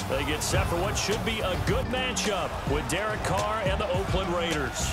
They get set for what should be a good matchup with Derek Carr and the Oakland Raiders.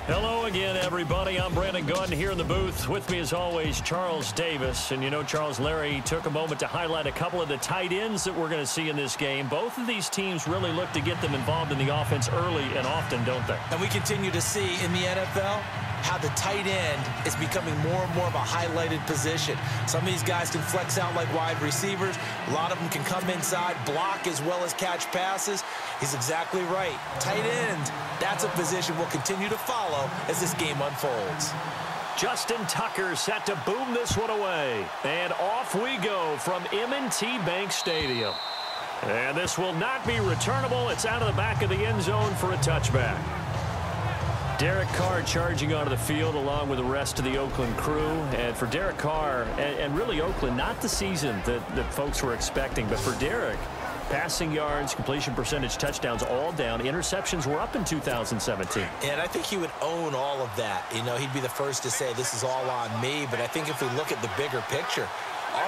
Hello again, everybody. I'm Brandon Gaudin here in the booth. With me, as always, Charles Davis. And you know, Charles, Larry took a moment to highlight a couple of the tight ends that we're going to see in this game. Both of these teams really look to get them involved in the offense early and often, don't they? And we continue to see in the NFL how the tight end is becoming more and more of a highlighted position. Some of these guys can flex out like wide receivers. A lot of them can come inside, block as well as catch passes. He's exactly right. Tight end, that's a position we'll continue to follow as this game unfolds. Justin Tucker set to boom this one away. And off we go from M&T Bank Stadium. And this will not be returnable. It's out of the back of the end zone for a touchback. Derek Carr charging onto the field along with the rest of the Oakland crew. And for Derek Carr, and really Oakland, not the season that folks were expecting, but for Derek, passing yards, completion percentage, touchdowns, all down. Interceptions were up in 2017. And I think he would own all of that. You know, he'd be the first to say this is all on me. But I think if we look at the bigger picture,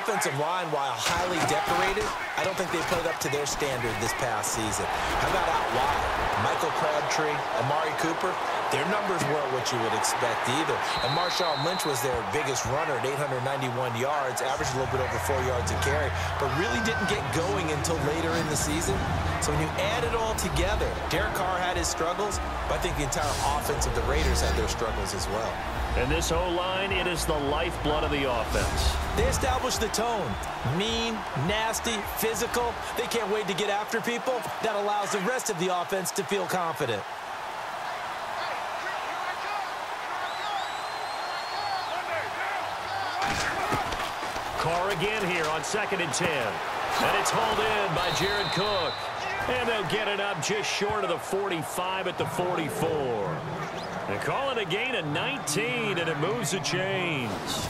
offensive line, while highly decorated, I don't think they played up to their standard this past season. How about out wide? Michael Crabtree, Amari Cooper, their numbers weren't what you would expect either. And Marshawn Lynch was their biggest runner at 891 yards, averaged a little bit over 4 yards a carry, but really didn't get going until later in the season. So when you add it all together, Derek Carr had his struggles, but I think the entire offense of the Raiders had their struggles as well. And this O-line, it is the lifeblood of the offense. They established the tone. Mean, nasty, physical. They can't wait to get after people. That allows the rest of the offense to feel confident. Carr again here on 2nd and 10. And it's hauled in by Jared Cook. And they'll get it up just short of the 45 at the 44. They call it a gain of 19, and it moves the chains.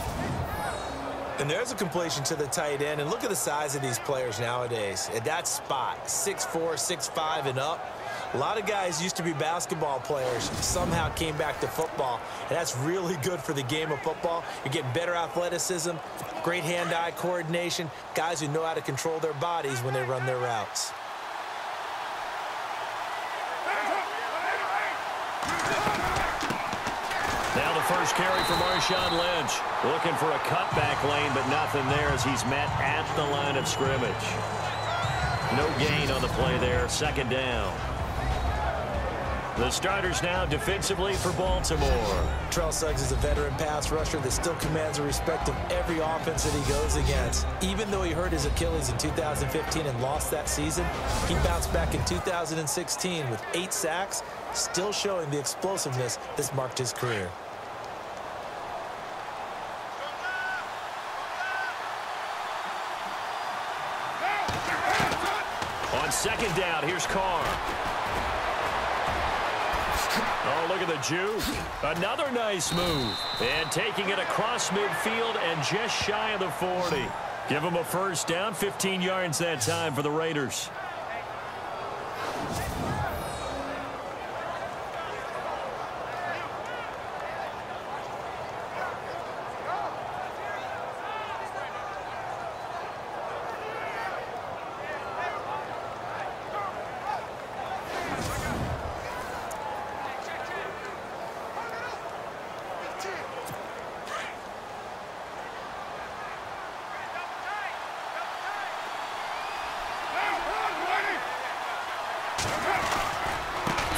And there's a completion to the tight end. And look at the size of these players nowadays. At that spot, 6'4", 6'5", and up. A lot of guys used to be basketball players, somehow came back to football. And that's really good for the game of football. You're getting better athleticism, great hand-eye coordination, guys who know how to control their bodies when they run their routes. Now the first carry for Marshawn Lynch. Looking for a cutback lane, but nothing there as he's met at the line of scrimmage. No gain on the play there. 2nd down. The starters now defensively for Baltimore. Terrell Suggs is a veteran pass rusher that still commands the respect of every offense that he goes against. Even though he hurt his Achilles in 2015 and lost that season, he bounced back in 2016 with 8 sacks, still showing the explosiveness that's marked his career. On 2nd down, here's Carr. Oh, look at the juke. Another nice move. And taking it across midfield and just shy of the 40. Give him a first down, 15 yards that time for the Raiders.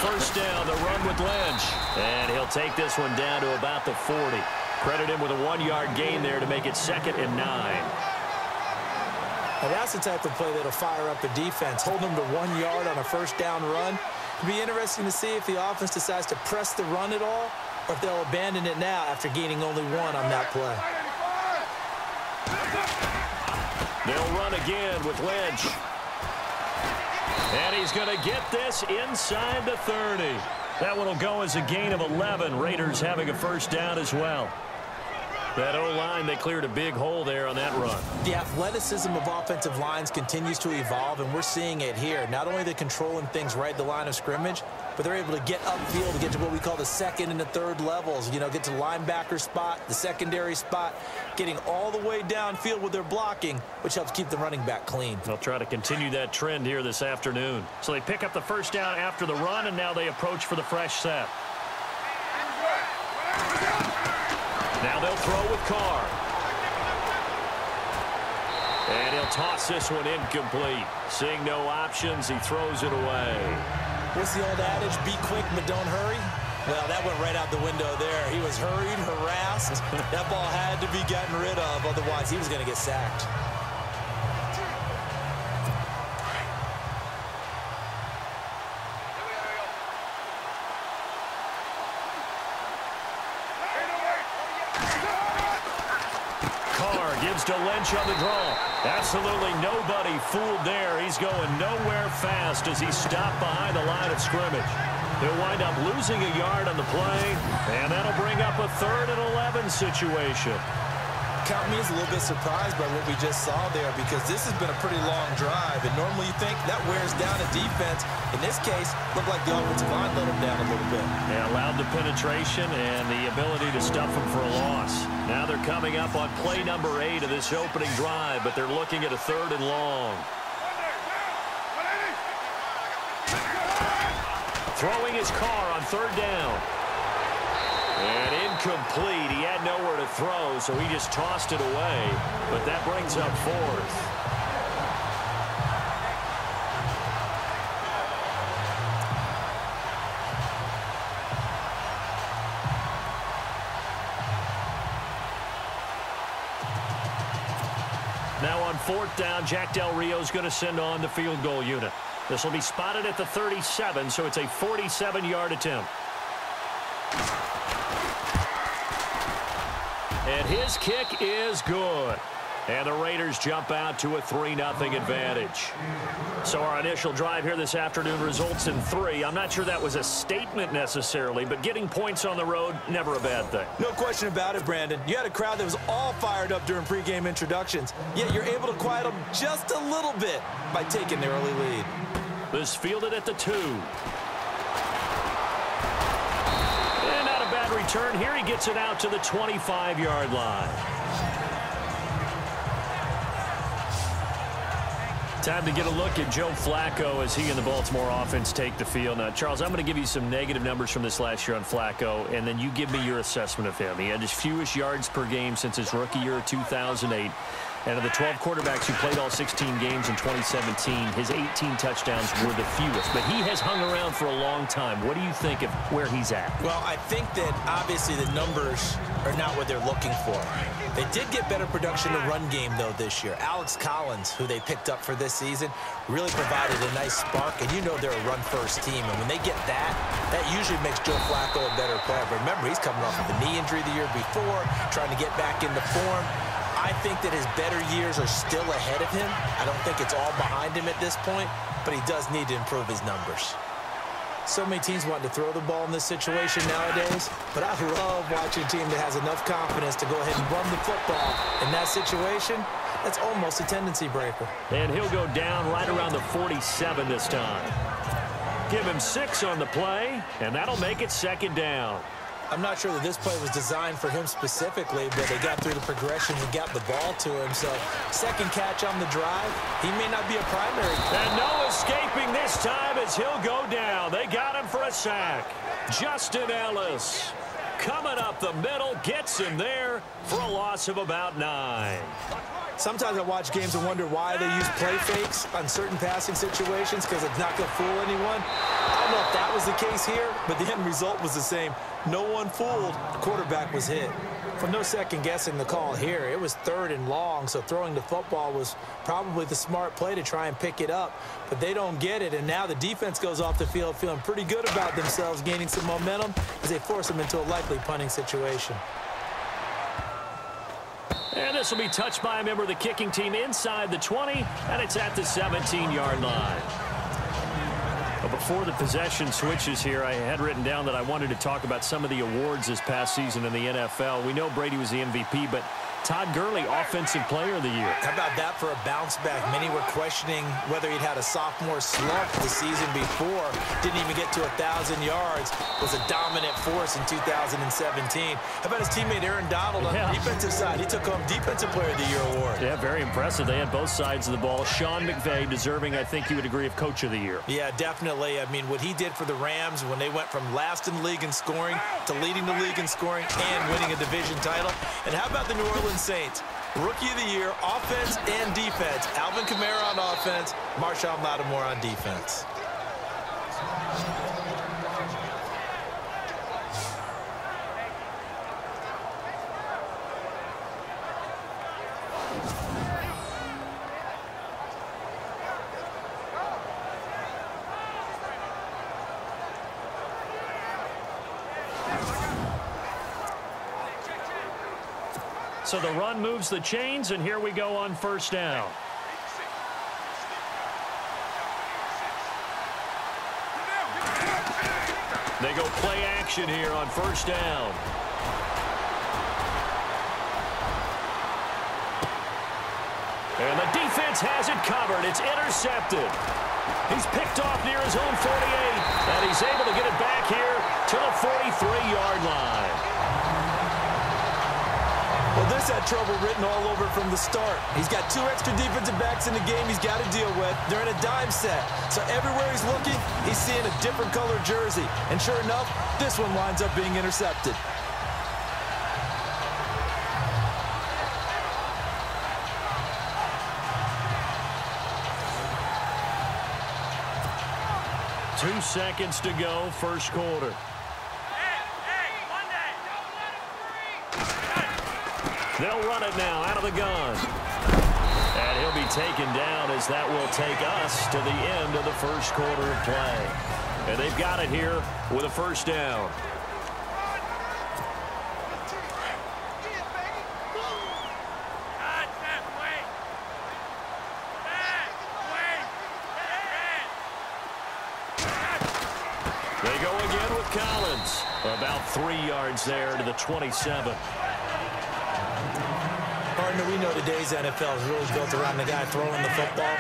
First down, the run with Lynch. And he'll take this one down to about the 40. Credit him with a 1-yard gain there to make it 2nd and 9. Now that's the type of play that'll fire up the defense. Hold them to 1 yard on a first down run. It'll be interesting to see if the offense decides to press the run at all or if they'll abandon it now after gaining only 1 on that play. They'll run again with Lynch. And he's going to get this inside the 30. That one will go as a gain of 11. Raiders having a first down as well. That O-line, they cleared a big hole there on that run. The athleticism of offensive lines continues to evolve, and we're seeing it here. Not only are they controlling things right at the line of scrimmage, but they're able to get upfield to get to what we call the second and the third levels. You know, get to the linebacker spot, the secondary spot, getting all the way downfield with their blocking, which helps keep the running back clean. They'll try to continue that trend here this afternoon. So they pick up the first down after the run, and now they approach for the fresh set. Now they'll throw with Carr. And he'll toss this one incomplete. Seeing no options, he throws it away. What's the old adage? Be quick, but don't hurry. Well, that went right out the window there. He was hurried, harassed. That ball had to be gotten rid of, otherwise he was going to get sacked. Gives to Lynch on the draw. Absolutely nobody fooled there. He's going nowhere fast as he's stopped behind the line of scrimmage. He'll wind up losing a yard on the play, and that'll bring up a 3rd and 11 situation. Count me as a little bit surprised by what we just saw there, because this has been a pretty long drive, and normally you think that wears down a defense. In this case, looked like the offensive line let them down a little bit. They allowed the penetration and the ability to stuff them for a loss. Now they're coming up on play number 8 of this opening drive, but they're looking at a 3rd and long. Throwing his Carr on 3rd down. And incomplete. He had nowhere to throw, so he just tossed it away. But that brings up 4th. Now on 4th down, Jack Del Rio's going to send on the field goal unit. This will be spotted at the 37, so it's a 47-yard attempt. And his kick is good. And the Raiders jump out to a 3-0 advantage. So our initial drive here this afternoon results in 3. I'm not sure that was a statement necessarily, but getting points on the road, never a bad thing. No question about it, Brandon. You had a crowd that was all fired up during pregame introductions, yet you're able to quiet them just a little bit by taking the early lead. This fielded at the 2. Return here. He gets it out to the 25-yard line. Time to get a look at Joe Flacco as he and the Baltimore offense take the field. Now, Charles, I'm going to give you some negative numbers from this last year on Flacco, and then you give me your assessment of him. He had his fewest yards per game since his rookie year of 2008. And of the 12 quarterbacks who played all 16 games in 2017, his 18 touchdowns were the fewest. But he has hung around for a long time. What do you think of where he's at? Well, I think that obviously the numbers are not what they're looking for. They did get better production in the run game, though, this year. Alex Collins, who they picked up for this season, really provided a nice spark. And you know they're a run-first team. And when they get that, that usually makes Joe Flacco a better player. But remember, he's coming off of a knee injury the year before, trying to get back into form. I think that his better years are still ahead of him. I don't think it's all behind him at this point, but he does need to improve his numbers. So many teams want to throw the ball in this situation nowadays, but I love watching a team that has enough confidence to go ahead and run the football. In that situation, that's almost a tendency breaker. And he'll go down right around the 47 this time. Give him 6 on the play, and that'll make it 2nd down. I'm not sure that this play was designed for him specifically, but they got through the progressions and got the ball to him. So, 2nd catch on the drive. He may not be a primary. And no escaping this time as he'll go down. They got him for a sack. Justin Ellis coming up the middle, gets him there for a loss of about 9. Sometimes I watch games and wonder why they use play fakes on certain passing situations, because it's not going to fool anyone. I don't know if that was the case here, but the end result was the same. No one fooled. The quarterback was hit. For no second guessing the call here, it was 3rd and long, so throwing the football was probably the smart play to try and pick it up. But they don't get it, and now the defense goes off the field feeling pretty good about themselves, gaining some momentum as they force them into a likely punting situation. And this will be touched by a member of the kicking team inside the 20, and it's at the 17-yard line. But before the possession switches here, I had written down that I wanted to talk about some of the awards this past season in the NFL. We know Brady was the MVP, but Todd Gurley, Offensive Player of the Year. How about that for a bounce back? Many were questioning whether he'd had a sophomore slump the season before. Didn't even get to 1,000 yards. Was a dominant force in 2017. How about his teammate Aaron Donald on the defensive side? He took home Defensive Player of the Year award. Yeah, very impressive. They had both sides of the ball. Sean McVay deserving, I think you would agree, of Coach of the Year. Yeah, definitely. I mean, what he did for the Rams when they went from last in the league in scoring to leading the league in scoring and winning a division title. And how about the New Orleans Saints? Rookie of the Year, offense and defense. Alvin Kamara on offense, Marshon Lattimore on defense. So the run moves the chains, and here we go on first down. They go play action here on first down. And the defense has it covered. It's intercepted. He's picked off near his own 48, and he's able to get it back here to the 43-yard line. Well, this had trouble written all over from the start. He's got 2 extra defensive backs in the game he's got to deal with. They're in a dime set. So everywhere he's looking, he's seeing a different color jersey. And sure enough, this one winds up being intercepted. Two seconds to go, first quarter. They'll run it now out of the gun. And he'll be taken down as that will take us to the end of the first quarter of play. And they've got it here with a first down. They go again with Collins. About 3 yards there to the 27. Partner, we know today's NFL is really built around the guy throwing the football.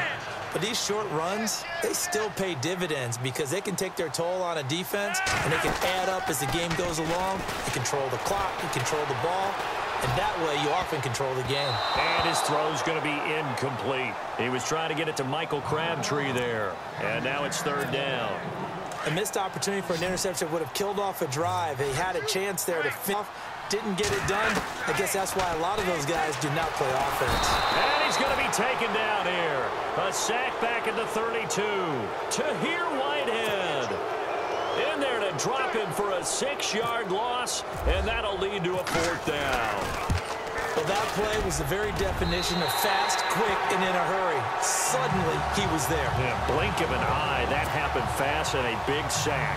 But these short runs, they still pay dividends because they can take their toll on a defense, and they can add up as the game goes along. You control the clock, you control the ball, and that way you often control the game. And his throw's going to be incomplete. He was trying to get it to Michael Crabtree there, and now it's third down. A missed opportunity for an interception would have killed off a drive. They had a chance there to finish off. Didn't get it done. I guess that's why a lot of those guys do not play offense. And he's going to be taken down here. A sack back at the 32. Tahir Whitehead in there to drop him for a 6-yard loss, and that'll lead to a fourth down. Well, that play was the very definition of fast, quick, and in a hurry. Suddenly, he was there. Yeah, blink of an eye. That happened fast and a big sack.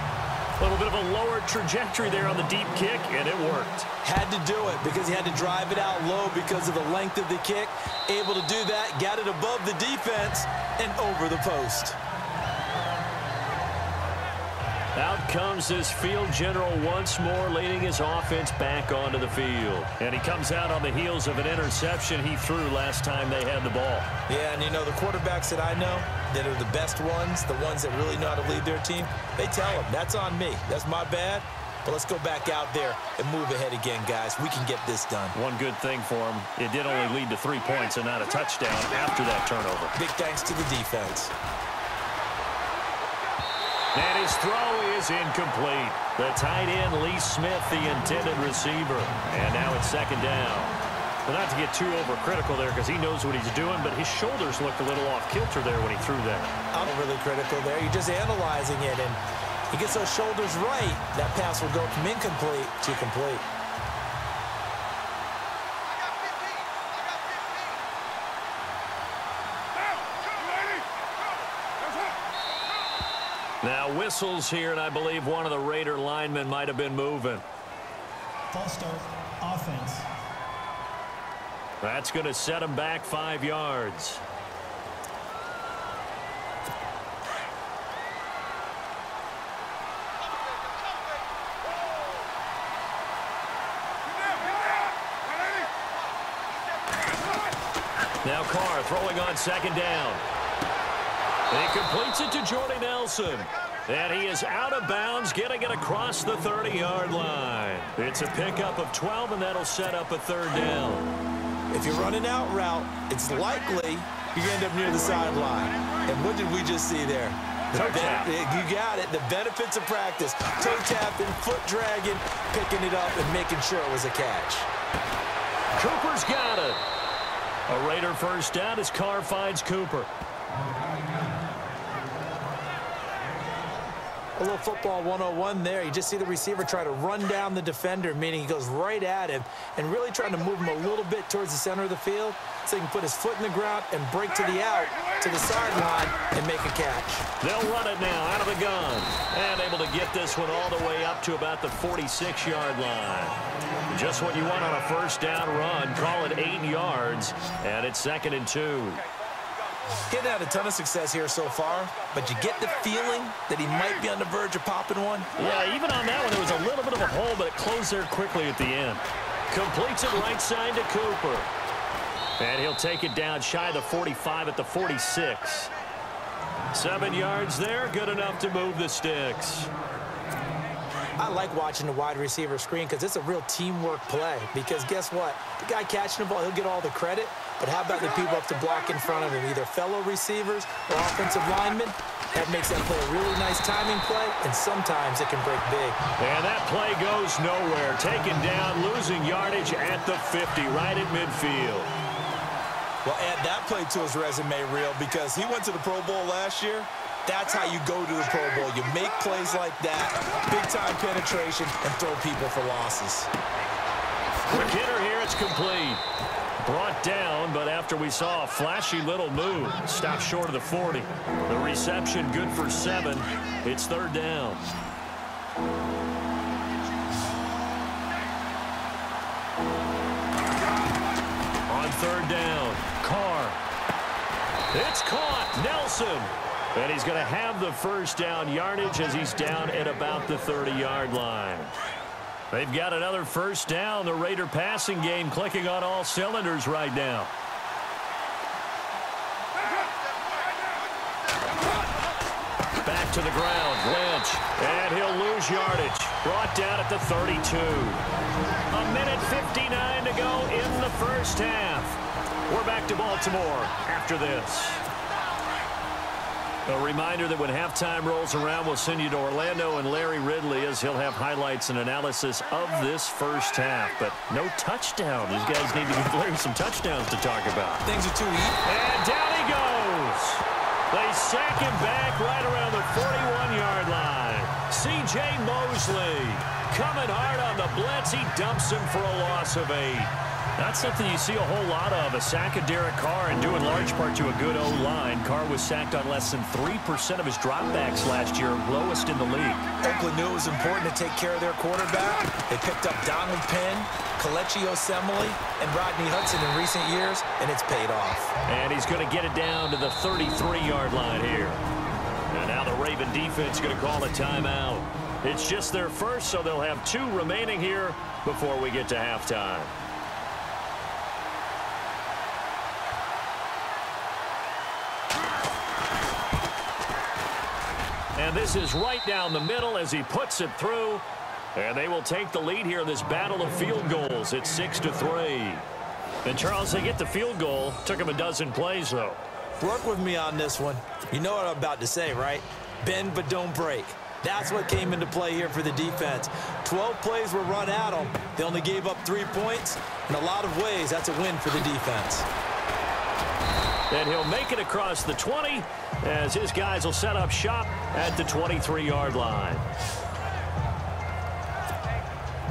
A little bit of a lower trajectory there on the deep kick, and it worked. Had to do it because he had to drive it out low because of the length of the kick. Able to do that, got it above the defense, and over the post. Out comes this field general once more, leading his offense back onto the field. And he comes out on the heels of an interception he threw last time they had the ball. Yeah, and you know, the quarterbacks that I know that are the best ones, the ones that really know how to lead their team, they tell them, that's on me. That's my bad. But let's go back out there and move ahead again, guys. We can get this done. One good thing for him, it did only lead to 3 points and not a touchdown after that turnover. Big thanks to the defense. And his throw is incomplete. The tight end, Lee Smith, the intended receiver. And now it's second down. But not to get too overcritical there because he knows what he's doing, but his shoulders looked a little off kilter there when he threw that. I'm really critical there. You're just analyzing it, and he gets those shoulders right. That pass will go from incomplete to complete. Now whistles here, and I believe one of the Raider linemen might have been moving. False start, offense. That's going to set him back 5 yards. Now Carr throwing on second down. He completes it to Jordy Nelson. And he is out of bounds, getting it across the 30-yard line. It's a pickup of 12, and that'll set up a third down. If you're running out route, it's likely you end up near the sideline. And what did we just see there? Toe tap. You got it. The benefits of practice. Toe tapping, foot dragging, picking it up, and making sure it was a catch. Cooper's got it. A Raider first down as Carr finds Cooper. A little football 101 there. You just see the receiver try to run down the defender, meaning he goes right at him and really trying to move him a little bit towards the center of the field so he can put his foot in the ground and break to the out, to the sideline, and make a catch. They'll run it now out of the gun. And able to get this one all the way up to about the 46-yard line. Just what you want on a first down run. Call it 8 yards, and it's 2nd and 2. Getting had a ton of success here so far, but you get the feeling that he might be on the verge of popping one. Yeah, even on that one, there was a little bit of a hole, but it closed there quickly at the end. Completes it right side to Cooper. And he'll take it down shy of the 45 at the 46. 7 yards there, good enough to move the sticks. I like watching the wide receiver screen because it's a real teamwork play. Because guess what? The guy catching the ball, he'll get all the credit. But how about the people up to block in front of him, either fellow receivers or offensive linemen? That makes that play a really nice timing play, and sometimes it can break big. And that play goes nowhere. Taken down, losing yardage at the 50, right at midfield. Well, add that play to his resume reel because he went to the Pro Bowl last year. That's how you go to the Pro Bowl. You make plays like that, big-time penetration, and throw people for losses. Quick hitter here, it's complete. Brought down, but after we saw a flashy little move, stopped short of the 40. The reception good for 7. It's third down. On third down, Carr. It's caught, Nelson. And he's going to have the first down yardage as he's down at about the 30-yard line. They've got another first down. The Raider passing game clicking on all cylinders right now. Back to the ground, Lynch. And he'll lose yardage. Brought down at the 32. A minute 59 to go in the first half. We're back to Baltimore after this. A reminder that when halftime rolls around, we'll send you to Orlando and Larry Ridley as he'll have highlights and analysis of this first half. But no touchdown. These guys need to give Larry some touchdowns to talk about. Things are too easy. And down he goes. They sack him back right around the 41-yard line. C.J. Mosley coming hard on the blitz. He dumps him for a loss of 8. Not something you see a whole lot of. A sack of Derek Carr, and due in large part to a good O-line. Carr was sacked on less than 3% of his dropbacks last year, lowest in the league. Oakland knew it was important to take care of their quarterback. They picked up Donald Penn, Kelechi Osemele, and Rodney Hudson in recent years, and it's paid off. And he's going to get it down to the 33-yard line here. And now the Raven defense going to call a timeout. It's just their first, so they'll have 2 remaining here before we get to halftime. And this is right down the middle as he puts it through. And they will take the lead here in this battle of field goals. It's 6-3. And, Charles, they get the field goal. Took him a dozen plays, though. Work with me on this one. You know what I'm about to say, right? Bend but don't break. That's what came into play here for the defense. 12 plays were run at them. They only gave up 3 points. In a lot of ways, that's a win for the defense. And he'll make it across the 20 as his guys will set up shop at the 23-yard line.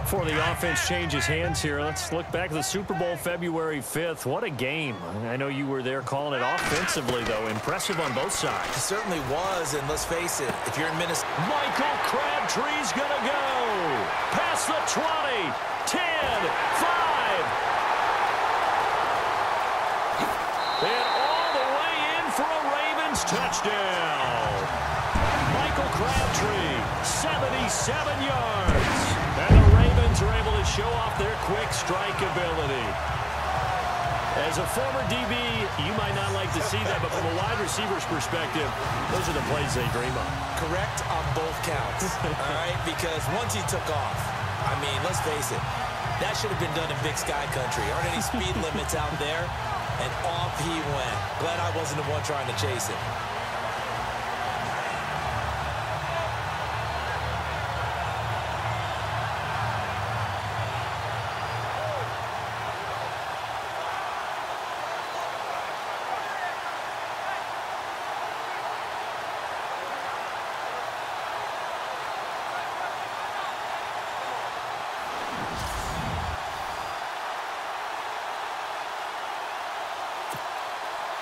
Before the offense changes hands here, let's look back at the Super Bowl February 5th. What a game. I know you were there calling it offensively, though. Impressive on both sides. It certainly was, and let's face it, if you're in Minnesota... Michael Crabtree's going to go. Past the 20, 10, 5. And all the way in for a Ravens touchdown. Michael Crabtree, 77 yards. And the Ravens are able to show off their quick strike ability. As a former DB, you might not like to see that, but from a wide receiver's perspective, those are the plays they dream of. Correct on both counts, all right? Because once he took off, I mean, let's face it, that should have been done in Big Sky Country. Aren't any speed limits out there? And off he went. Glad I wasn't the one trying to chase it.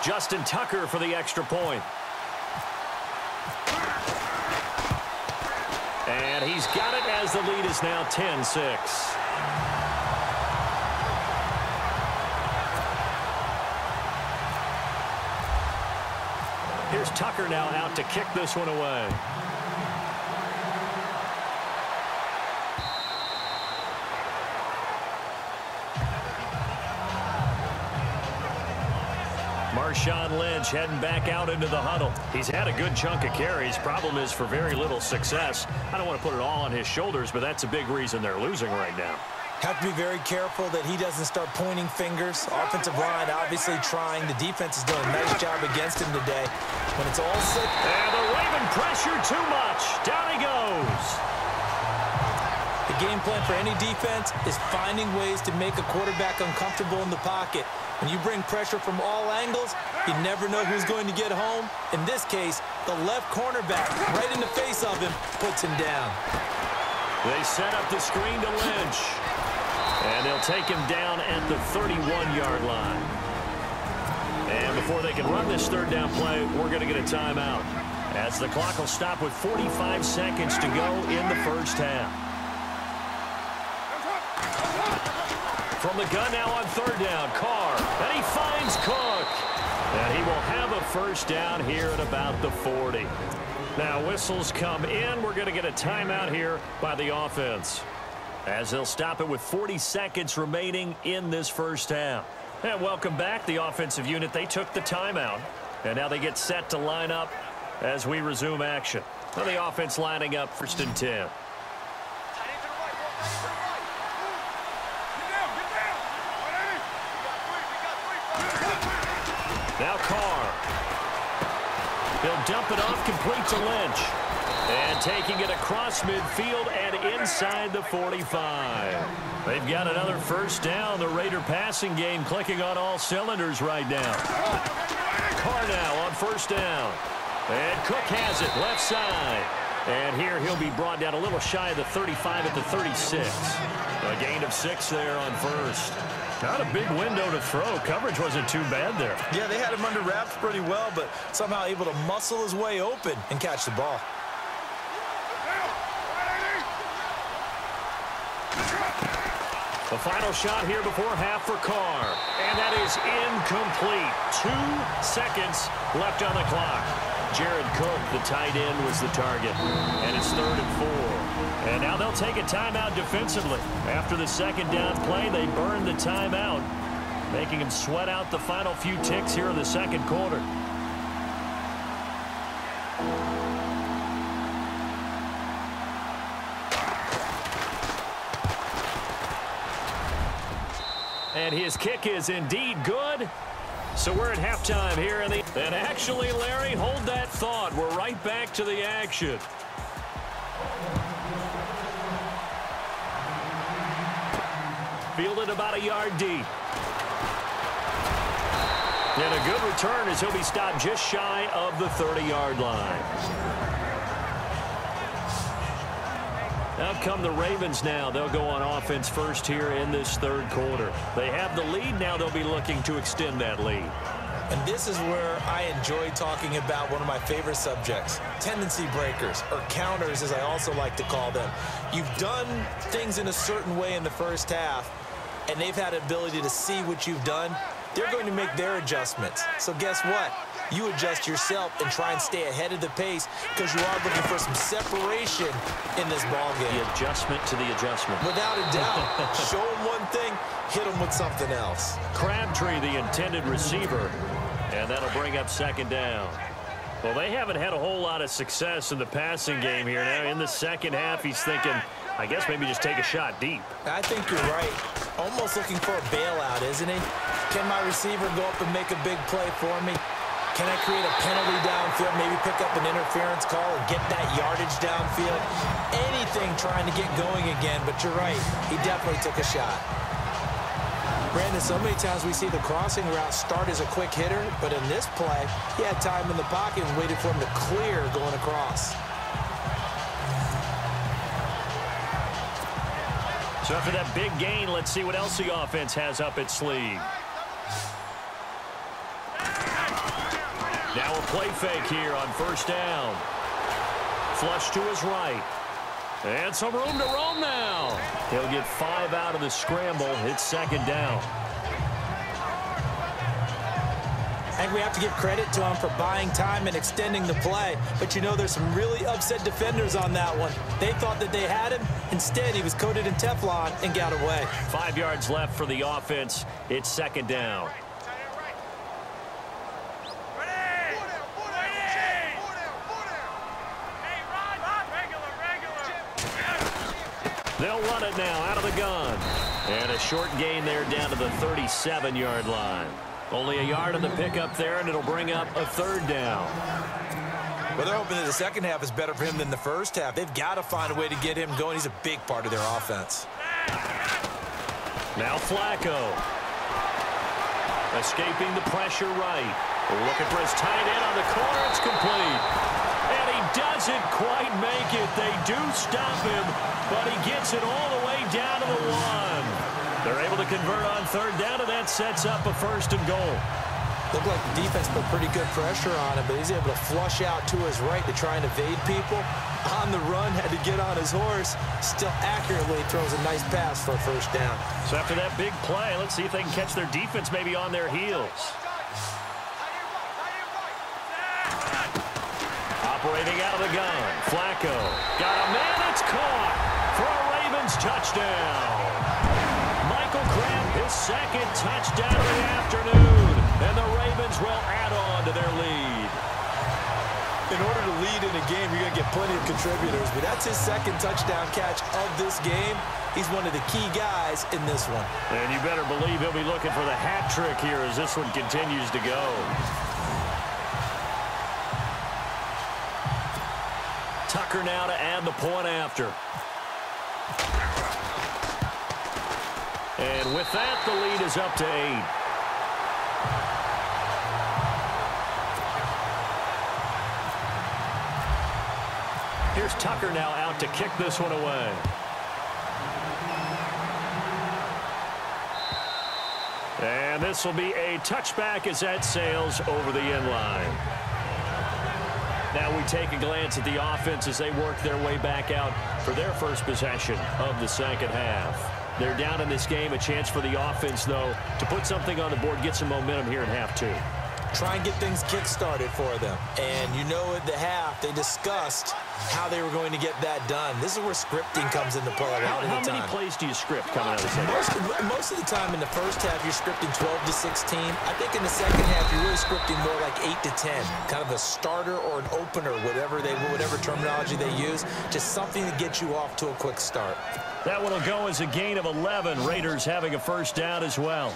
Justin Tucker for the extra point. And he's got it as the lead is now 10-6. Here's Tucker now out to kick this one away. Marshawn Lynch heading back out into the huddle. He's had a good chunk of carries. Problem is for very little success. I don't want to put it all on his shoulders, but that's a big reason they're losing right now. Have to be very careful that he doesn't start pointing fingers. Offensive line obviously trying. The defense is doing a nice job against him today. When it's all said. And the Raven pressure too much. Down he goes. The game plan for any defense is finding ways to make a quarterback uncomfortable in the pocket. When you bring pressure from all angles, you never know who's going to get home. In this case, the left cornerback, right in the face of him, puts him down. They set up the screen to Lynch. And they'll take him down at the 31-yard line. And before they can run this third down play, we're going to get a timeout, as the clock will stop with 45 seconds to go in the first half. From the gun now on third down, Carr, and he finds Cook. And he will have a first down here at about the 40. Now whistles come in. We're going to get a timeout here by the offense, as they'll stop it with 40 seconds remaining in this first half. And welcome back, the offensive unit. They took the timeout, and now they get set to line up as we resume action. Well, the offense lining up first and 10. Now Carr. He'll dump it off, complete to Lynch. And taking it across midfield and inside the 45. They've got another first down. The Raider passing game clicking on all cylinders right now. Carr now on first down. And Cook has it left side. And here he'll be brought down a little shy of the 35 at the 36. A gain of 6 there on first. Not a big window to throw. Coverage wasn't too bad there. Yeah, they had him under wraps pretty well, but somehow able to muscle his way open and catch the ball. The final shot here before half for Carr. And that is incomplete. 2 seconds left on the clock. Jared Cook, the tight end, was the target. And it's 3rd and 4. And now they'll take a timeout defensively. After the second down play, they burn the timeout, making him sweat out the final few ticks here in the second quarter. And his kick is indeed good. So we're at halftime here in the... And actually, Larry, hold that thought. We're right back to the action. Fielded about a yard deep. And a good return as he'll be stopped just shy of the 30-yard line. Out come the Ravens now. They'll go on offense first here in this third quarter. They have the lead. Now they'll be looking to extend that lead. And this is where I enjoy talking about one of my favorite subjects, tendency breakers, or counters as I also like to call them. You've done things in a certain way in the first half, and they've had the ability to see what you've done. They're going to make their adjustments. So guess what? you adjust yourself and try and stay ahead of the pace because you are looking for some separation in this ball game. The adjustment to the adjustment. Without a doubt. Show them one thing, hit them with something else. Crabtree, the intended receiver, and that'll bring up second down. Well, they haven't had a whole lot of success in the passing game here. Now, in the second half, he's thinking, I guess maybe just take a shot deep. I think you're right. Almost looking for a bailout, isn't he? Can my receiver go up and make a big play for me? Can I create a penalty downfield, maybe pick up an interference call and get that yardage downfield? Anything trying to get going again, but you're right. He definitely took a shot. Brandon, so many times we see the crossing route start as a quick hitter, but in this play, he had time in the pocket and waited for him to clear going across. So after that big gain, let's see what else the offense has up its sleeve. Now a play fake here on first down. Flush to his right. And some room to roam now. He'll get 5 out of the scramble. It's second down. I think we have to give credit to him for buying time and extending the play. But, you know, there's some really upset defenders on that one. They thought that they had him. Instead, he was coated in Teflon and got away. 5 yards left for the offense. It's second down. They'll run it now out of the gun. And a short gain there down to the 37-yard line. Only a yard on the pickup there, and it'll bring up a third down. Well, they're hoping that the second half is better for him than the first half. They've got to find a way to get him going. He's a big part of their offense. Now Flacco. Escaping the pressure right. Looking for his tight end on the corner. It's complete. And he doesn't quite make it. They do stop him, but he gets it all the way down to the 1. They're able to convert on third down, and that sets up a first and goal. Looked like the defense put pretty good pressure on him, but he's able to flush out to his right to try and evade people. On the run, had to get on his horse. Still accurately throws a nice pass for a first down. So after that big play, let's see if they can catch their defense maybe on their heels. Operating out of the gun, Flacco. Got a man, it's caught for a Ravens touchdown. Michael Crabbe, his second touchdown of the afternoon. And the Ravens will add on to their lead. In order to lead in a game, you're going to get plenty of contributors, but that's his second touchdown catch of this game. He's one of the key guys in this one. And you better believe he'll be looking for the hat trick here as this one continues to go. Tucker now to add the point after. And with that, the lead is up to 8. Here's Tucker now out to kick this one away. And this will be a touchback as that sails over the end line. Now we take a glance at the offense as they work their way back out for their first possession of the second half. They're down in this game. A chance for the offense, though, to put something on the board, get some momentum here in half 2. Try and get things kick-started for them. And you know at the half, they discussed how they were going to get that done. This is where scripting comes into play a lot of the time. How many plays do you script coming out of the second half? Most of the time in the first half, you're scripting 12 to 16. I think in the second half, you're really scripting more like 8 to 10. Kind of a starter or an opener, whatever terminology they use. Just something to get you off to a quick start. That one will go as a gain of 11. Raiders having a first down as well.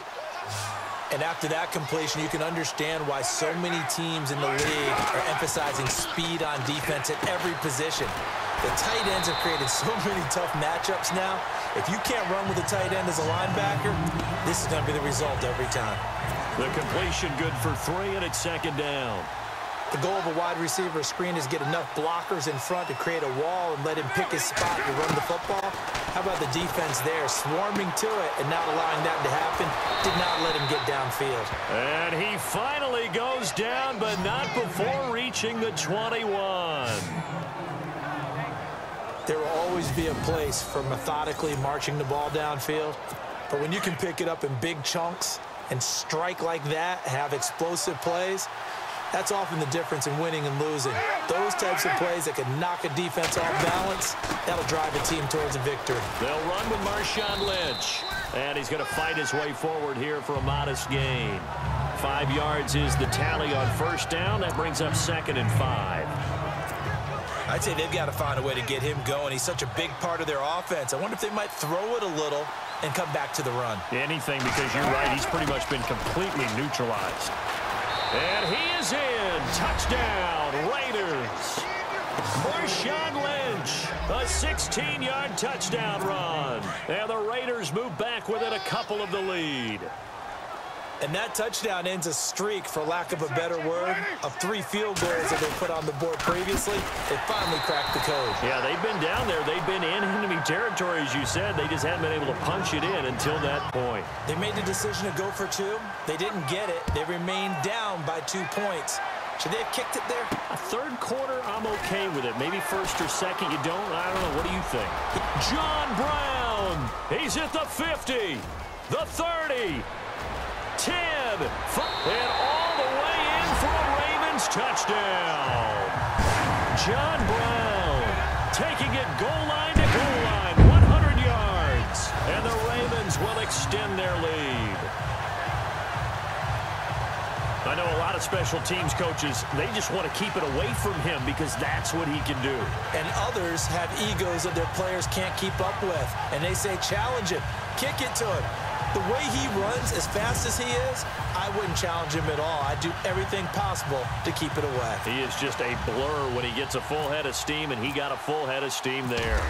And after that completion, you can understand why so many teams in the league are emphasizing speed on defense at every position. The tight ends have created so many tough matchups now. If you can't run with a tight end as a linebacker, this is going to be the result every time. The completion good for 3, and it's second down. The goal of a wide receiver screen is get enough blockers in front to create a wall and let him pick his spot to run the football. How about the defense there, swarming to it and not allowing that to happen? Did not let him get downfield. And he finally goes down, but not before reaching the 21. There will always be a place for methodically marching the ball downfield. But when you can pick it up in big chunks and strike like that, have explosive plays, That's often the difference in winning and losing. Those types of plays that can knock a defense off balance, that'll drive a team towards a victory. They'll run with Marshawn Lynch. And he's going to fight his way forward here for a modest gain. 5 yards is the tally on first down. That brings up 2nd and 5. I'd say they've got to find a way to get him going. He's such a big part of their offense. I wonder if they might throw it a little and come back to the run. Anything, because you're right. He's pretty much been completely neutralized. And he is in. Touchdown, Raiders. Marshawn Lynch, a 16-yard touchdown run. And the Raiders move back within a couple of the lead. And that touchdown ends a streak, for lack of a better word, of 3 field goals that they put on the board previously. They finally cracked the code. Yeah, they've been down there. They've been in enemy territory, as you said. They just haven't been able to punch it in until that point. They made the decision to go for 2. They didn't get it. They remained down by 2 points. Should they have kicked it there? A third quarter, I'm okay with it. Maybe first or second, you don't. I don't know. What do you think? John Brown. He's at the 50, the 30, 10, and all the way in for a Ravens touchdown. John Brown taking it goal line to goal line, 100 yards, and the Ravens will extend their lead. I know a lot of special teams coaches, they just want to keep it away from him because that's what he can do. And others have egos that their players can't keep up with. And they say, challenge him, kick it to him. The way he runs, as fast as he is, I wouldn't challenge him at all. I'd do everything possible to keep it away. He is just a blur when he gets a full head of steam, and he got a full head of steam there.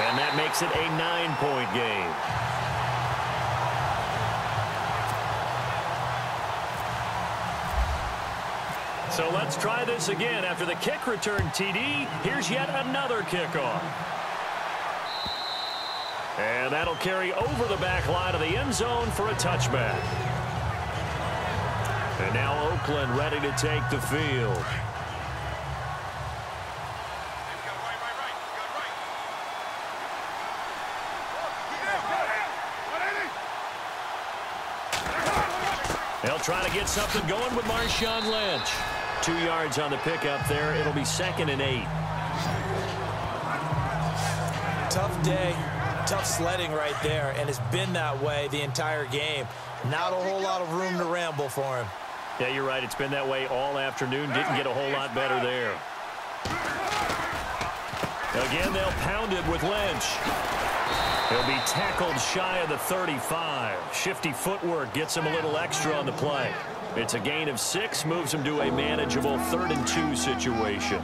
And that makes it a 9-point game. So let's try this again. After the kick return, TD, here's yet another kickoff. And that'll carry over the back line of the end zone for a touchback. And now Oakland ready to take the field. They'll try to get something going with Marshawn Lynch. 2 yards on the pickup there. It'll be 2nd and 8. Tough day, tough sledding right there, and it's been that way the entire game. Not a whole lot of room to ramble for him. Yeah, you're right. It's been that way all afternoon. Didn't get a whole lot better there. Again, they'll pound it with Lynch. He'll be tackled shy of the 35. Shifty footwork gets him a little extra on the play. It's a gain of 6, moves him to a manageable 3rd and 2 situation.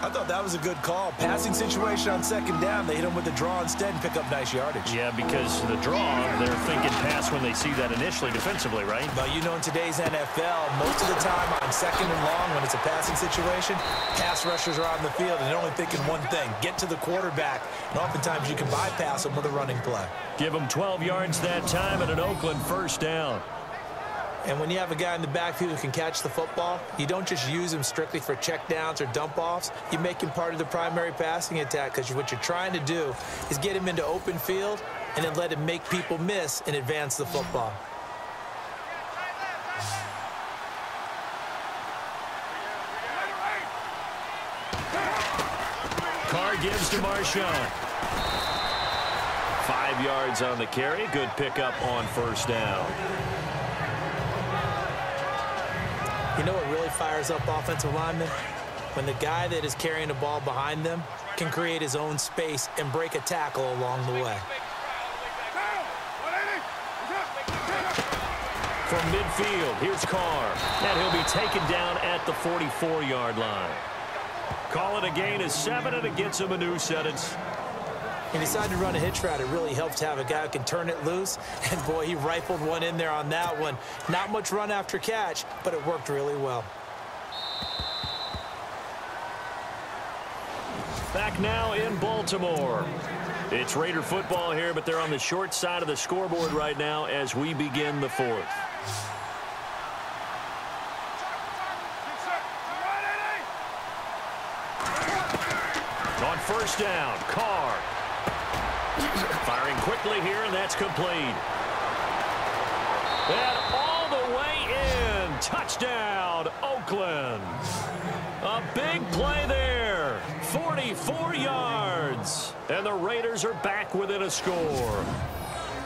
I thought that was a good call. Passing situation on 2nd down. They hit him with the draw instead and pick up nice yardage. Yeah, because the draw, they're thinking pass when they see that initially defensively, right? But you know, in today's NFL, most of the time on 2nd and long, when it's a passing situation, pass rushers are on the field and they're only thinking one thing, get to the quarterback. And oftentimes you can bypass them with a running play. Give them 12 yards that time and an Oakland first down. And when you have a guy in the backfield who can catch the football, you don't just use him strictly for checkdowns or dump-offs. You make him part of the primary passing attack, because what you're trying to do is get him into open field and then let him make people miss and advance the football. Carr gives to Marshawn. 5 yards on the carry. Good pickup on first down. You know what really fires up offensive linemen? When the guy that is carrying the ball behind them can create his own space and break a tackle along the way. From midfield, here's Carr. And he'll be taken down at the 44-yard line. Call it a gain of 7, and it gets him a new sentence. He decided to run a hitch route. It really helps to have a guy who can turn it loose. And, boy, he rifled one in there on that one. Not much run after catch, but it worked really well. Back now in Baltimore. It's Raider football here, but they're on the short side of the scoreboard right now as we begin the 4th. On first down, Carr. Firing quickly here, and that's complete. And all the way end. Touchdown, Oakland. A big play there. 44 yards. And the Raiders are back within a score.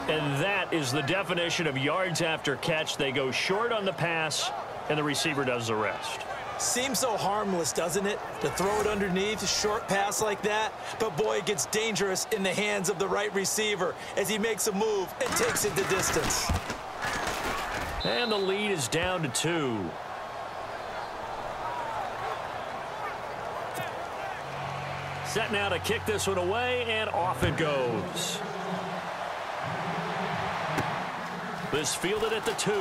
And that is the definition of yards after catch. They go short on the pass, and the receiver does the rest. Seems so harmless, doesn't it, to throw it underneath, a short pass like that? But, boy, it gets dangerous in the hands of the right receiver as he makes a move and takes it the distance. And the lead is down to 2. Set now to kick this one away, and off it goes. This fielded at the 2.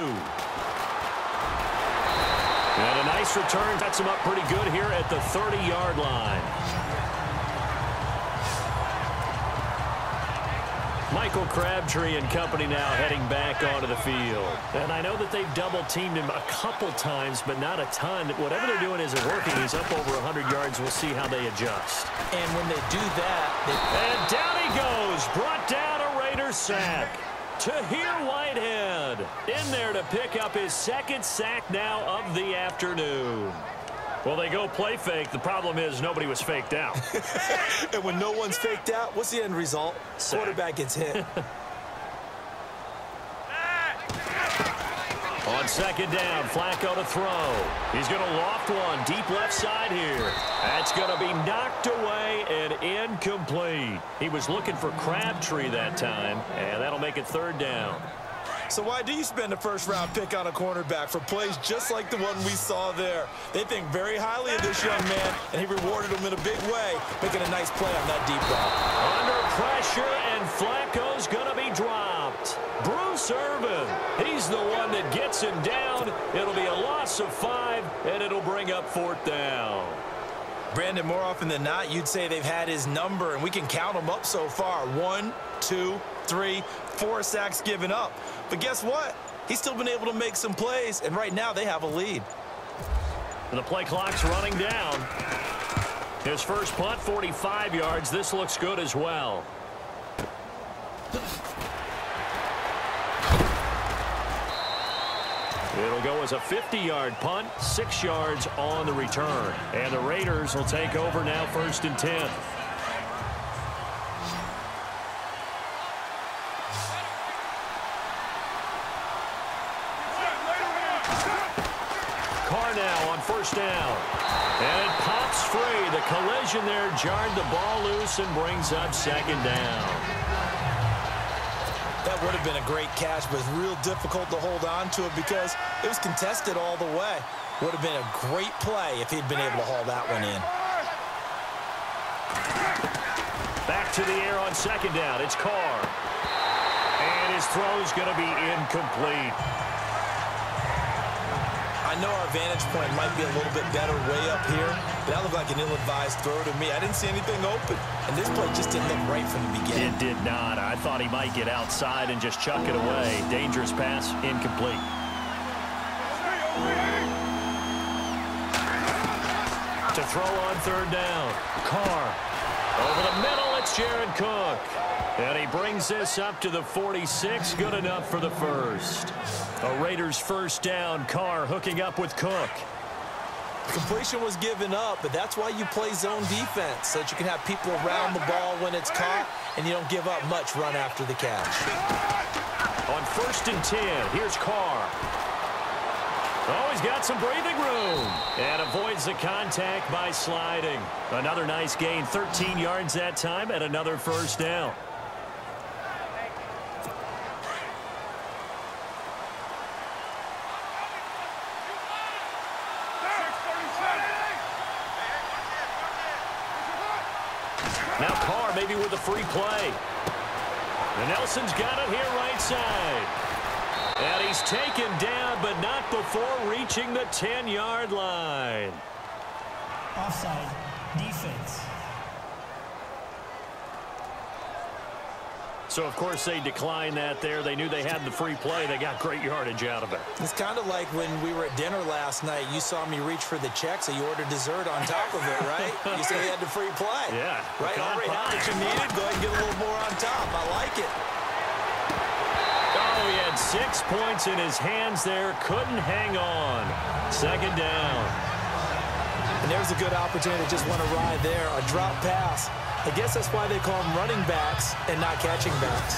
And a nice return sets him up pretty good here at the 30-yard line. Michael Crabtree and company now heading back onto the field. And I know that they've double-teamed him a couple times, but not a ton. Whatever they're doing isn't working. He's up over 100 yards. We'll see how they adjust. And when they do that... And down he goes. Brought down a Raiders sack. Tahir Whitehead in there to pick up his second sack now of the afternoon. Well, they go play fake. The problem is nobody was faked out. And when no one's faked out, what's the end result? Sack. Quarterback gets hit. On second down, Flacco to throw. He's going to loft one deep left side here. That's going to be knocked away and incomplete. He was looking for Crabtree that time, and that'll make it third down. So why do you spend a first-round pick on a cornerback for plays just like the one we saw there? They think very highly of this young man, and he rewarded him in a big way, making a nice play on that deep ball. Under pressure, and Flacco's going to be dropped. Bruce Irvin, he's the one that gets him down. It'll be a loss of 5, and it'll bring up fourth down. Brandon, more often than not, you'd say they've had his number, and we can count them up so far. 1, 2, 3, 4 sacks given up. But guess what? He's still been able to make some plays, and right now they have a lead. And the play clock's running down. His first punt, 45 yards. This looks good as well. It'll go as a 50-yard punt, 6 yards on the return. And the Raiders will take over now, 1st and 10. Carr now on 1st down. And it pops free. The collision there jarred the ball loose and brings up 2nd down. That would have been a great catch, but it's real difficult to hold on to it because it was contested all the way. Would have been a great play if he'd been able to haul that one in. Back to the air on 2nd down. It's Carr. And his throw's going to be incomplete. I know our vantage point might be a little bit better way up here, but that looked like an ill-advised throw to me. I didn't see anything open, and this play just didn't look right from the beginning. It did not. I thought he might get outside and just chuck it away. Dangerous pass, incomplete. To throw on 3rd down. Carr. Over the middle, it's Jared Cook. And he brings this up to the 46. Good enough for the first. A Raiders 1st down. Carr hooking up with Cook. Completion was given up, but that's why you play zone defense, so that you can have people around the ball when it's caught, and you don't give up much run after the catch. On 1st and 10, here's Carr. Oh, he's got some breathing room. And avoids the contact by sliding. Another nice gain, 13 yards that time, and another 1st down. Now Carr maybe with a free play. And Nelson's got it here right side. And he's taken down, but not before reaching the 10-yard line. Offside. Defense. So, of course, they declined that there. They knew they had the free play. They got great yardage out of it. It's kind of like when we were at dinner last night. You saw me reach for the check, so you ordered dessert on top of it, right? You said you had the free play. Yeah. Right, already had what you needed. Go ahead and get a little more on top. I like it. Oh, Oh, he had 6 points in his hands there. Couldn't hang on. Second down. And there's a good opportunity to just want to ride there. A drop pass. I guess that's why they call them running backs and not catching backs.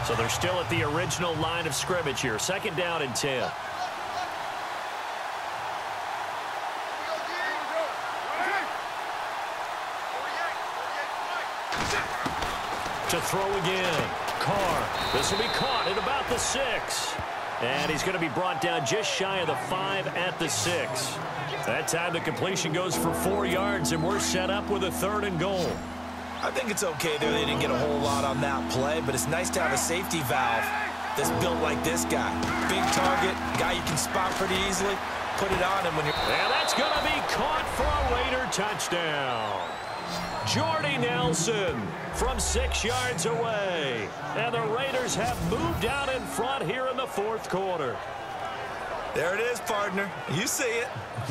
So they're still at the original line of scrimmage here. Second down and 10. To throw again. Carr. This will be caught at about the 6. And he's going to be brought down just shy of the 5 at the 6. That time the completion goes for 4 yards, and we're set up with a 3rd and goal. I think it's okay there. They didn't get a whole lot on that play, but it's nice to have a safety valve that's built like this guy. Big target, guy you can spot pretty easily. Put it on him when you're... And that's going to be caught for a Raider touchdown. Jordy Nelson from 6 yards away. And the Raiders have moved out in front here in the 4th quarter. There it is, partner. You see it.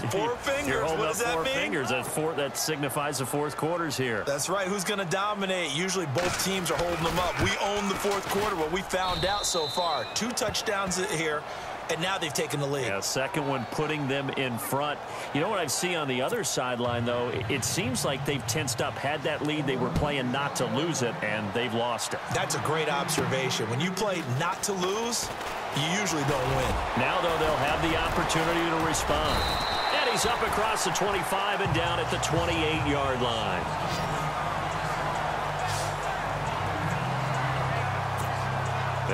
4 fingers. What does that mean? 4 fingers. That signifies the 4th quarter's here. That's right. Who's going to dominate? Usually both teams are holding them up. We own the 4th quarter, what we found out so far. 2 touchdowns here, and now they've taken the lead. Yeah, second one putting them in front. You know what I see on the other sideline, though? It seems like they've tensed up. Had that lead, they were playing not to lose it, and they've lost it. That's a great observation. When you play not to lose, you usually don't win. Now, though, they'll have the opportunity to respond. And he's up across the 25 and down at the 28-yard line.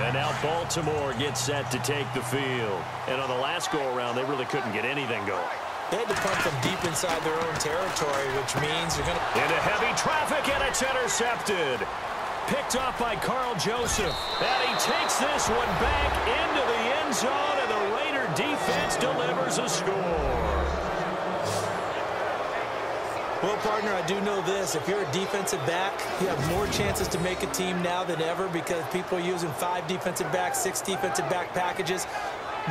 And now Baltimore gets set to take the field. And on the last go-around, they really couldn't get anything going. They had to punt from deep inside their own territory, which means you're going to... Into heavy traffic, and it's intercepted. Picked off by Carl Joseph. And he takes this one back into the end zone, and the Raider defense delivers a score. Well, partner, I do know this. If you're a defensive back, you have more chances to make a team now than ever because people are using 5 defensive backs, 6 defensive back packages.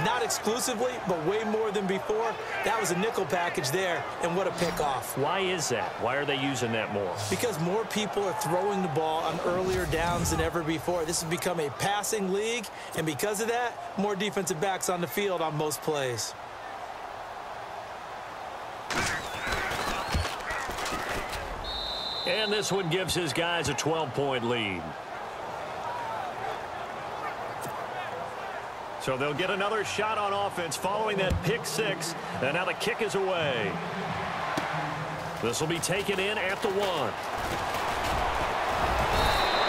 Not exclusively, but way more than before. That was a nickel package there, and what a pickoff. Why is that? Why are they using that more? Because more people are throwing the ball on earlier downs than ever before. This has become a passing league, and because of that, more defensive backs on the field on most plays. And this one gives his guys a 12-point lead. So they'll get another shot on offense following that pick 6. And now the kick is away. This will be taken in at the 1.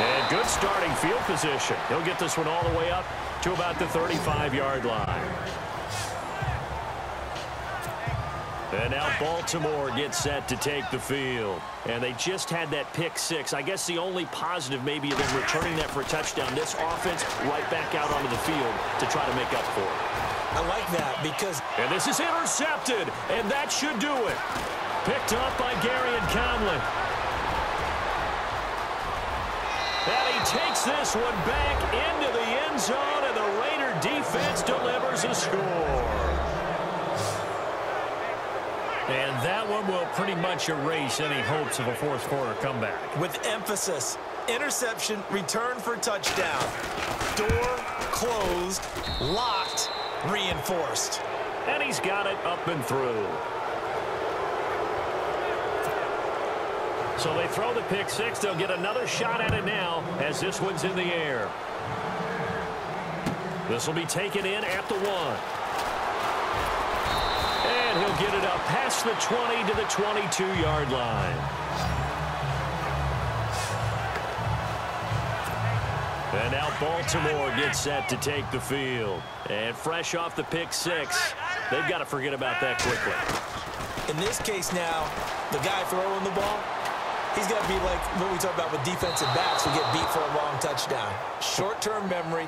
And good starting field position. He'll get this one all the way up to about the 35-yard line. And now Baltimore gets set to take the field. And they just had that pick 6. I guess the only positive maybe of them returning that for a touchdown. This offense right back out onto the field to try to make up for it. I like that because... And this is intercepted. And that should do it. Picked up by Gary and Conley. And he takes this one back into the end zone. And the Raider defense delivers a score. And that one will pretty much erase any hopes of a 4th quarter comeback. With emphasis, interception, return for touchdown. Door closed, locked, reinforced. And he's got it up and through. So they throw the pick 6. They'll get another shot at it now as this one's in the air. This will be taken in at the 1. And he'll get it up past the 20 to the 22-yard line. And now Baltimore gets set to take the field. And fresh off the pick 6, they've got to forget about that quickly. In this case now, the guy throwing the ball, he's got to be like what we talk about with defensive backs who get beat for a long touchdown. Short-term memory,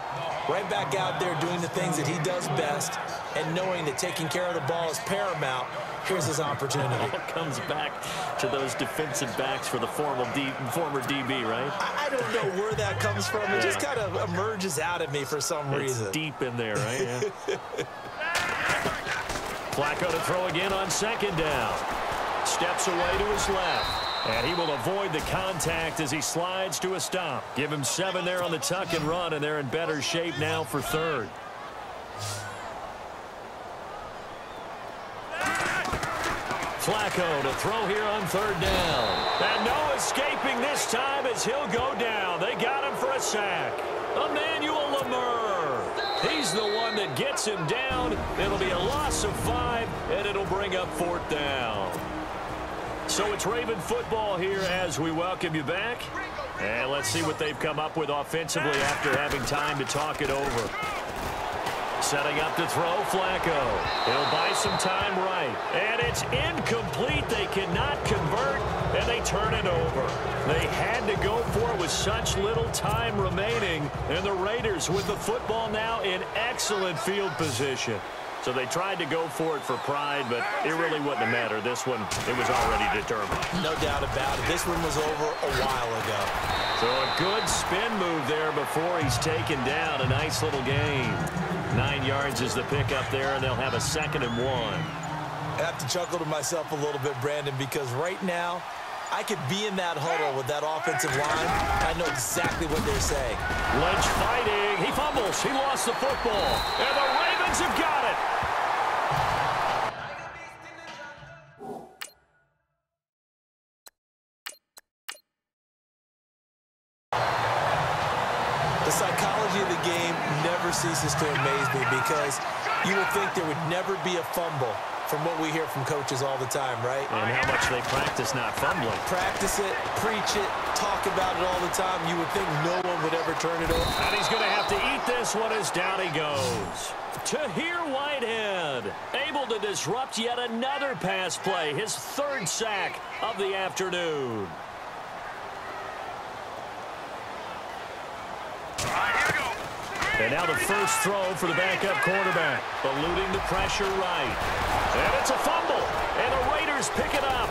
right back out there doing the things that he does best, and knowing that taking care of the ball is paramount. Here's his opportunity. It all comes back to those defensive backs for the former DB, right? I don't know where that comes from. It just kind of emerges out of me for some reason. It's deep in there, right? Yeah. Flacco to throw again on second down. Steps away to his left. And he will avoid the contact as he slides to a stop. Give him 7 there on the tuck and run, and they're in better shape now for third. Flacco to throw here on third down. And no escaping this time as he'll go down. They got him for a sack. Emmanuel Lamur. He's the one that gets him down. It'll be a loss of 5, and it'll bring up 4th down. So it's Raven football here as we welcome you back. And let's see what they've come up with offensively after having time to talk it over. Setting up to throw, Flacco. He'll buy some time right. And it's incomplete. They cannot convert, and they turn it over. They had to go for it with such little time remaining. And the Raiders with the football now in excellent field position. So they tried to go for it for pride, but it really wouldn't have mattered. This one, it was already determined. No doubt about it. This one was over a while ago. So a good spin move there before he's taken down. A nice little gain. 9 yards is the pickup there, and they'll have a 2nd and 1. I have to chuckle to myself a little bit, Brandon, because right now, I could be in that huddle with that offensive line. I know exactly what they're saying. Lynch fighting. He fumbles. He lost the football. And the Ravens have got it. The psychology of the game never ceases to amaze me because you would think there would never be a fumble from what we hear from coaches all the time, right? And how much they practice not fumbling. Practice it, preach it, talk about it all the time. You would think no one would ever turn it over. And he's going to have to eat this one as down he goes. Tahir Whitehead, able to disrupt yet another pass play. His 3rd sack of the afternoon. And now the first throw for the backup quarterback. Eluding the pressure right. And it's a fumble. And the Raiders pick it up.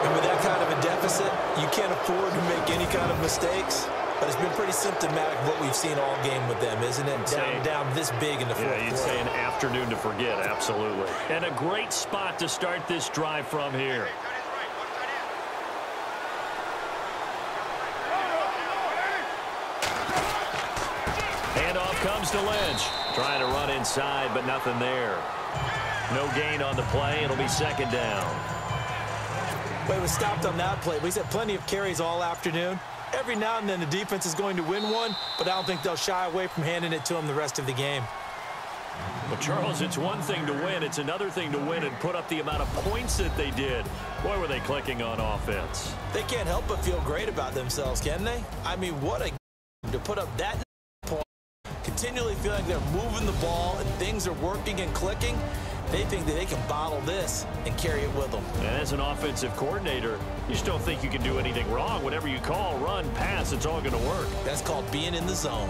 And with that kind of a deficit, you can't afford to make any kind of mistakes. But it's been pretty symptomatic of what we've seen all game with them, isn't it? Down this big in the fourth quarter. Yeah, you'd say an afternoon to forget, absolutely. And a great spot to start this drive from here. Comes to Lynch. Trying to run inside, but nothing there. No gain on the play. It'll be 2nd down. Well, he was stopped on that play. He's had plenty of carries all afternoon. Every now and then the defense is going to win one, but I don't think they'll shy away from handing it to him the rest of the game. Well, Charles, it's one thing to win. It's another thing to win and put up the amount of points that they did. Boy, were they clicking on offense. They can't help but feel great about themselves, can they? I mean, what a to put up that point. Continually feeling like they're moving the ball and things are working and clicking. They think that they can bottle this and carry it with them. And as an offensive coordinator, you just don't think you can do anything wrong. Whatever you call, run, pass, it's all going to work. That's called being in the zone.